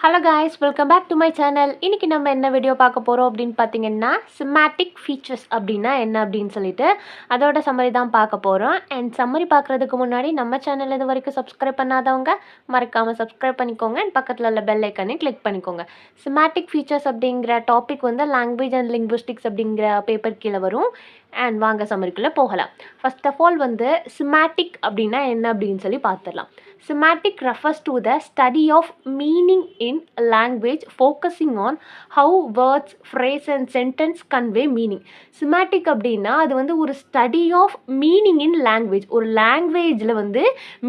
Hello guys, welcome back to my channel. இன்றைக்கி நம்ம என்ன வீடியோ பார்க்க போகிறோம் அப்படின்னு பார்த்தீங்கன்னா, சிமேட்டிக் ஃபீச்சர்ஸ் அப்படின்னா என்ன அப்படின்னு சொல்லிட்டு அதோட சம்மரி தான் பார்க்க போகிறோம். அண்ட் சம்மரி பார்க்குறதுக்கு முன்னாடி நம்ம சேனல் இது வரைக்கும் சப்ஸ்கிரைப் பண்ணாதவங்க மறக்காமல் சப்ஸ்கிரைப் பண்ணிக்கோங்க. அண்ட் பக்கத்தில் உள்ள பெல் ஐக்கனை கிளிக் பண்ணிக்கோங்க. சிமேட்டிக் ஃபீச்சர்ஸ் அப்படிங்கிற டாபிக் வந்து லாங்குவேஜ் அண்ட் லிங்குவிஸ்டிக்ஸ் அப்படிங்கிற பேப்பர் கீழே வரும். அண்ட் வாங்க சம்மரிக்குள்ளே போகலாம். ஃபர்ஸ்ட் ஆஃப் ஆல் வந்து சிமேட்டிக் அப்படின்னா என்ன அப்படின்னு சொல்லி பார்த்துடலாம். Semantic refers to the study of meaning in language, focusing on how words, phrase and sentence convey meaning. Semantic அப்படின்னா அது வந்து ஒரு study of meaning in language. ஒரு லாங்குவேஜில் வந்து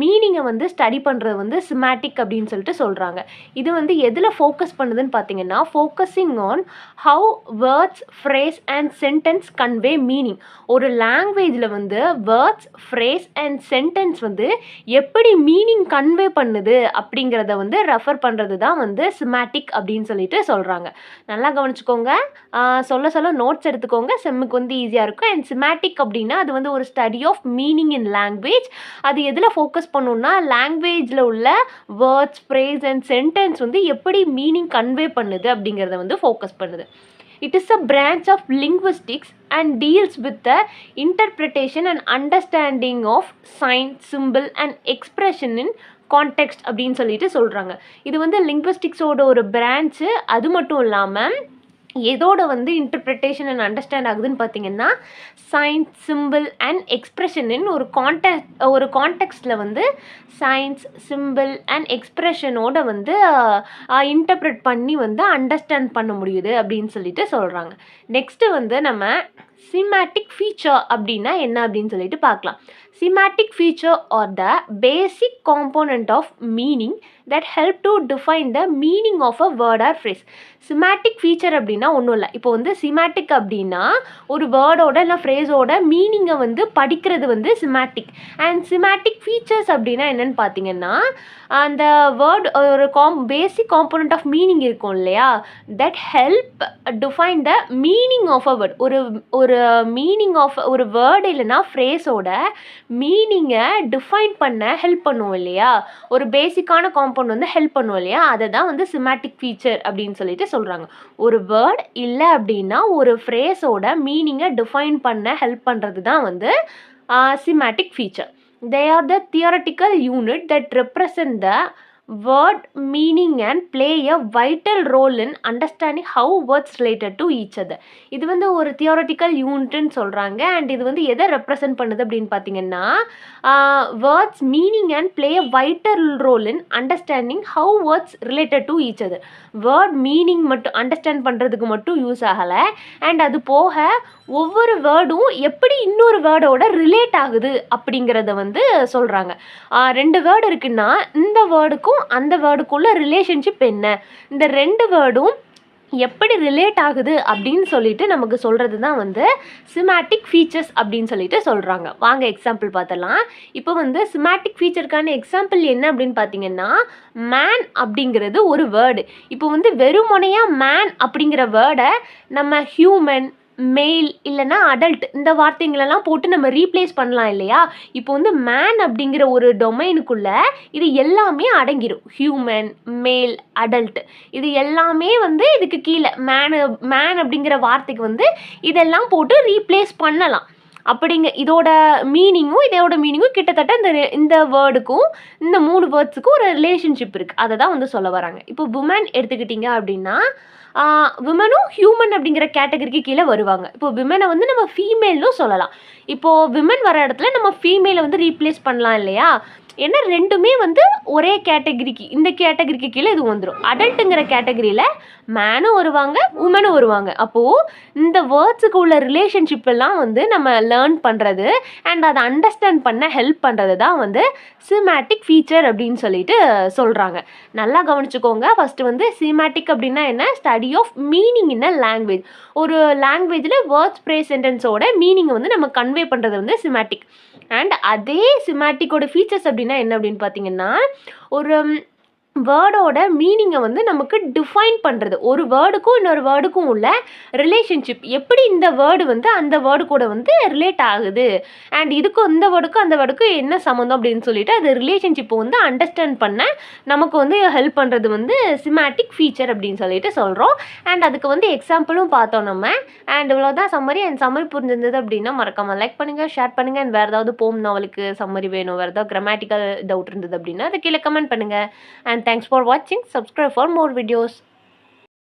மீனிங்கை வந்து ஸ்டடி பண்ணுறது வந்து சிமேட்டிக் அப்படின்னு சொல்லிட்டு சொல்கிறாங்க. இது வந்து எதில் ஃபோக்கஸ் பண்ணுதுன்னு பார்த்தீங்கன்னா, focusing on how words, phrase and sentence convey meaning. ஒரு லாங்குவேஜில் வந்து வேர்ட்ஸ், ஃப்ரேஸ் அண்ட் சென்டென்ஸ் வந்து எப்படி மீனிங் கன்வே பண்ணுது அப்படிங்கிறத வந்து ரெஃபர் பண்ணுறது தான் வந்து சிமேட்டிக் அப்படின்னு சொல்லிட்டு சொல்கிறாங்க. நல்லா கவனிச்சுக்கோங்க, சொல்ல நோட்ஸ் எடுத்துக்கோங்க, செம்முக்கு வந்து ஈஸியாக இருக்கும். அண்ட் சிமேட்டிக் அப்படின்னா அது வந்து ஒரு study of meaning in language. அது எதில் ஃபோக்கஸ் பண்ணணும்னா, லாங்குவேஜில் உள்ள வேர்ட்ஸ், ஃப்ரேஸ் அண்ட் சென்டென்ஸ் வந்து எப்படி மீனிங் கன்வே பண்ணுது அப்படிங்கிறத வந்து ஃபோக்கஸ் பண்ணுது. It is a branch of linguistics and deals with the interpretation and understanding of sign, symbol and expression in context அப்படின்னு சொல்லிட்டு சொல்கிறாங்க. இது வந்து லிங்குவிஸ்டிக்ஸோட ஒரு பிரான்ச்சு. அது மட்டும் இல்லாமல் எதோட வந்து இன்டர்பிரிட்டேஷன் அண்ட் அண்டர்ஸ்டாண்ட் ஆகுதுன்னு பார்த்தீங்கன்னா, சைன்ஸ், சிம்பிள் அண்ட் எக்ஸ்ப்ரெஷனின் ஒரு கான்டெக்ஸ்டில் வந்து சைன்ஸ், சிம்பிள் அண்ட் எக்ஸ்ப்ரெஷனோட வந்து இன்டர்பிரட் பண்ணி வந்து அண்டர்ஸ்டாண்ட் பண்ண முடியுது அப்படின்னு சொல்லிட்டு சொல்கிறாங்க. நெக்ஸ்ட்டு வந்து நம்ம சிமேட்டிக் ஃபீச்சர் அப்படின்னா என்ன அப்படின்னு சொல்லிட்டு பார்க்கலாம். Semantic feature are the basic component of meaning that help to define the meaning of a word or phrase. சிமேட்டிக் feature அப்படின்னா ஒன்றும் இல்லை. இப்போ வந்து சிமேட்டிக் அப்படின்னா ஒரு வேர்டோட இல்லை ஃப்ரேஸோட மீனிங்கை வந்து படிக்கிறது வந்து சிமேட்டிக். அண்ட் சிமேட்டிக் ஃபீச்சர்ஸ் அப்படின்னா என்னென்னு பார்த்தீங்கன்னா, அந்த வேர்ட் ஒரு பேசிக் காம்போனண்ட் ஆஃப் மீனிங் இருக்கும் இல்லையா, that help define the meaning of a word. ஒரு மீனிங் ஆஃப் ஒரு வேர்டு இல்லைன்னா ஃப்ரேஸோட மீனிங்கை டிஃபைன் பண்ண ஹெல்ப் பண்ணுவோம் இல்லையா, ஒரு பேசிக்கான காம்பவுண்ட் வந்து ஹெல்ப் பண்ணுவோம் இல்லையா, அதை தான் வந்து சிமேட்டிக் ஃபீச்சர் அப்படின்னு சொல்லிட்டு சொல்கிறாங்க. ஒரு வேர்ட் இல்லை அப்படின்னா ஒரு ஃப்ரேஸோட மீனிங்கை டிஃபைன் பண்ண ஹெல்ப் பண்ணுறது தான் வந்து சிமேட்டிக் feature. They are the theoretical unit that represent the word meaning and play a vital role in understanding how words related to each other. இது வந்து ஒரு தியோரட்டிக்கல் யூனிட்னு சொல்கிறாங்க. அண்ட் இது வந்து எதை ரெப்ரசன்ட் பண்ணுது அப்படின்னு பார்த்தீங்கன்னா, words meaning and play a vital role in understanding how words related to each other. Word meaning மட்டும் அண்டர்ஸ்டாண்ட் பண்ணுறதுக்கு மட்டும் யூஸ் ஆகலை. அண்ட் அது போக ஒவ்வொரு வேர்டும் எப்படி இன்னொரு வேர்டோட ரிலேட் ஆகுது அப்படிங்கிறத வந்து சொல்கிறாங்க. ரெண்டு வேர்டு இருக்குன்னா இந்த வேர்டுக்கும் அந்த வேர்டுக்குள்ள ரிலேஷன்ஷிப் என்ன, இந்த ரெண்டு வேர்டும் எப்படி ரிலேட் ஆகுது அப்படின்னு சொல்லிட்டு நமக்கு சொல்கிறது தான் வந்து சிமேட்டிக் ஃபீச்சர்ஸ் அப்படின்னு சொல்லிட்டு சொல்கிறாங்க. வாங்க எக்ஸாம்பிள் பார்த்தலாம். இப்போ வந்து சிமேட்டிக் ஃபீச்சருக்கான எக்ஸாம்பிள் என்ன அப்படின்னு பார்த்தீங்கன்னா, மேன் அப்படிங்கிறது ஒரு வேர்டு. இப்போ வந்து வெறுமனையாக மேன் அப்படிங்கிற வேர்டை நம்ம ஹியூமன், மெயில் இல்லைன்னா அடல்ட் இந்த வார்த்தைங்களெல்லாம் போட்டு நம்ம ரீப்ளேஸ் பண்ணலாம் இல்லையா. இப்போ வந்து மேன் அப்படிங்கிற ஒரு டொமைனுக்குள்ளே இது எல்லாமே அடங்கிடும். ஹியூமன், மேல், அடல்ட் இது எல்லாமே வந்து இதுக்கு கீழே மேன் அப்படிங்கிற வார்த்தைக்கு வந்து இதெல்லாம் போட்டு ரீப்ளேஸ் பண்ணலாம். இதோட மீனிங்கும் கிட்டத்தட்ட இந்த வேர்டுக்கும் இந்த 3 வேர்ட்ஸுக்கும் ஒரு ரிலேஷன்ஷிப் இருக்குது. அதை தான் வந்து சொல்ல வராங்க. இப்போ விமன் எடுத்துக்கிட்டிங்க அப்படின்னா, விமனும் ஹியூமன் அப்படிங்கிற கேட்டகரிக்கு கீழே வருவாங்க. இப்போ விமனை வந்து நம்ம ஃபீமேல்னும் சொல்லலாம். இப்போது விமன் வர இடத்துல நம்ம ஃபீமேலை வந்து ரீப்ளேஸ் பண்ணலாம் இல்லையா. ஏன்னா ரெண்டுமே வந்து ஒரே கேட்டகரிக்கு, இந்த கேட்டகரிக்கு கீழே இது வந்துடும். அடல்ட்டுங்கிற கேட்டகரியில் மேனும் வருவாங்க, உமனும் வருவாங்க. அப்போது இந்த வேர்ட்ஸுக்கு உள்ள ரிலேஷன்ஷிப் எல்லாம் வந்து நம்ம லேர்ன் பண்ணுறது அண்ட் அதை அண்டர்ஸ்டாண்ட் பண்ண ஹெல்ப் பண்ணுறது தான் வந்து சிமேட்டிக் ஃபீச்சர் அப்படின்னு சொல்லிட்டு சொல்கிறாங்க. நல்லா கவனிச்சுக்கோங்க. ஃபஸ்ட்டு வந்து சிமேட்டிக் அப்படின்னா என்ன, study of meaning in a language. ஒரு லாங்குவேஜில் வேர்ட்ஸ், ஃப்ரேஸ், சென்டென்ஸோட மீனிங்கை வந்து நம்ம கன்வே பண்ணுறது வந்து சிமேட்டிக். அண்ட் அதே சிமேட்டிக்கோட ஃபீச்சர்ஸ் அப்படின்னா என்ன அப்படின்னு பார்த்தீங்கன்னா, ஒரு வேர்டோட மீனிங்கை வந்து நமக்கு டிஃபைன் பண்ணுறது. ஒரு வேர்டுக்கும் இன்னொரு வேர்டுக்கும் உள்ள ரிலேஷன்ஷிப் எப்படி இந்த வேர்டு வந்து அந்த வேர்டு கூட வந்து ரிலேட் ஆகுது, அண்ட் இதுக்கும் இந்த வேர்டுக்கும் அந்த வேர்டுக்கும் என்ன சம்மந்தம் அப்படின்னு சொல்லிட்டு அது ரிலேஷன்ஷிப்பை வந்து அண்டர்ஸ்டாண்ட் பண்ண நமக்கு வந்து ஹெல்ப் பண்ணுறது வந்து சிமேட்டிக் ஃபீச்சர் அப்படின்னு சொல்லிட்டு சொல்கிறோம். அண்ட் அதுக்கு வந்து எக்ஸாம்பிளும் பார்த்தோம் நம்ம. அண்ட் இவ்வளோதான் சம்மரி. அண்ட் சம்மரி புரிஞ்சிருந்தது அப்படின்னா மறக்காமல் லைக் பண்ணுங்கள், ஷேர் பண்ணுங்கள். அண்ட் வேறு ஏதாவது போம் நாவலுக்கு சம்மரி வேணும், வேறு ஏதாவது கிராமட்டிக்கல் டவுட் இருந்தது அப்படின்னா அதை கீழே கமெண்ட் பண்ணுங்கள். And thanks for watching. Subscribe for more videos.